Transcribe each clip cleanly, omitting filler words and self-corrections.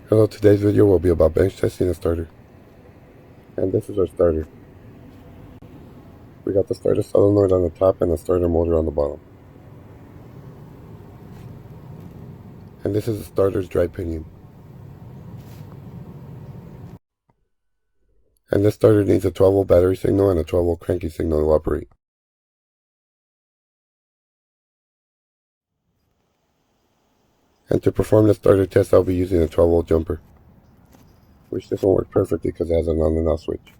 Hello, today's video will be about bench testing a starter. And this is our starter. We got the starter solenoid on the top and the starter motor on the bottom. And this is the starter's dry pinion. And this starter needs a 12-volt battery signal and a 12-volt cranky signal to operate. And to perform the starter test, I'll be using a 12-volt jumper, which this won't work perfectly because it has an on and off switch.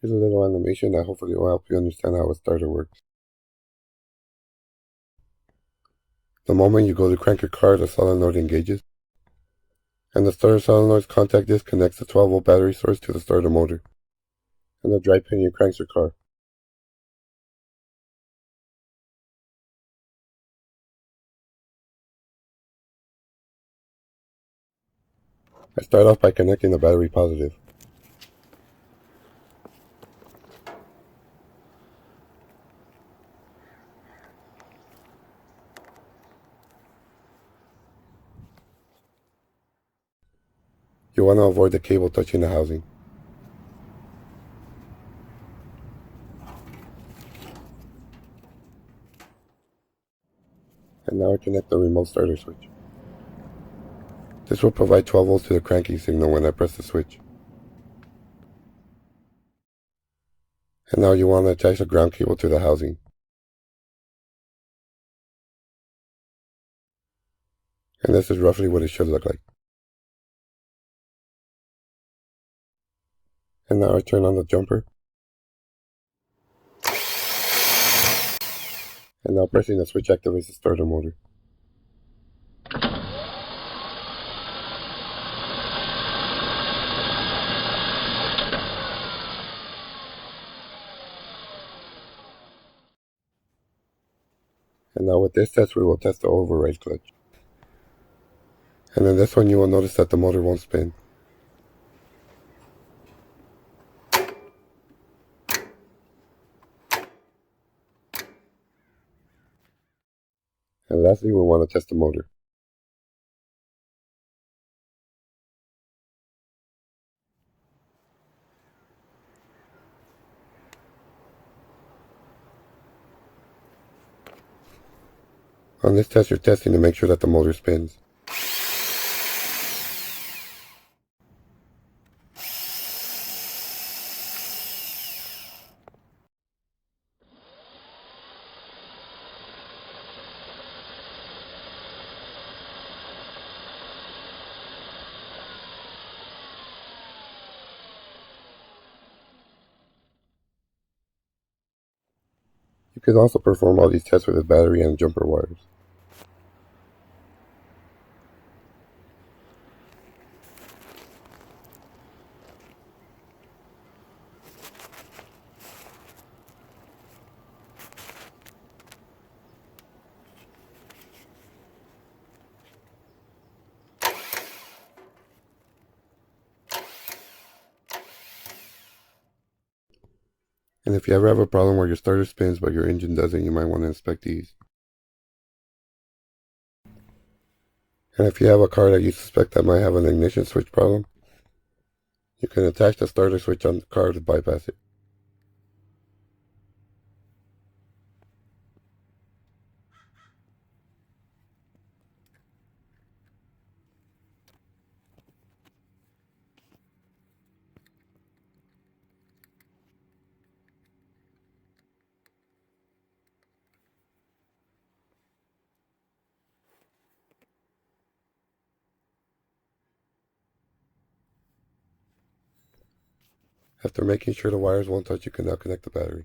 Here's a little animation that hopefully will help you understand how a starter works. The moment you go to crank your car, the solenoid engages, and the starter solenoid's contact disc connects the 12-volt battery source to the starter motor, and the dry pinion cranks your car. I start off by connecting the battery positive. You want to avoid the cable touching the housing. And now I connect the remote starter switch. This will provide 12 volts to the cranking signal when I press the switch. And now you want to attach the ground cable to the housing. And this is roughly what it should look like. And now I turn on the jumper. And now pressing the switch activates the starter motor. And now with this test, we will test the override clutch. And in this one, you will notice that the motor won't spin. And lastly, we want to test the motor. On this test, you're testing to make sure that the motor spins. You can also perform all these tests with a battery and jumper wires. And if you ever have a problem where your starter spins but your engine doesn't, you might want to inspect these. And if you have a car that you suspect that might have an ignition switch problem, you can attach the starter switch on the car to bypass it. After making sure the wires won't touch, you can now connect the battery.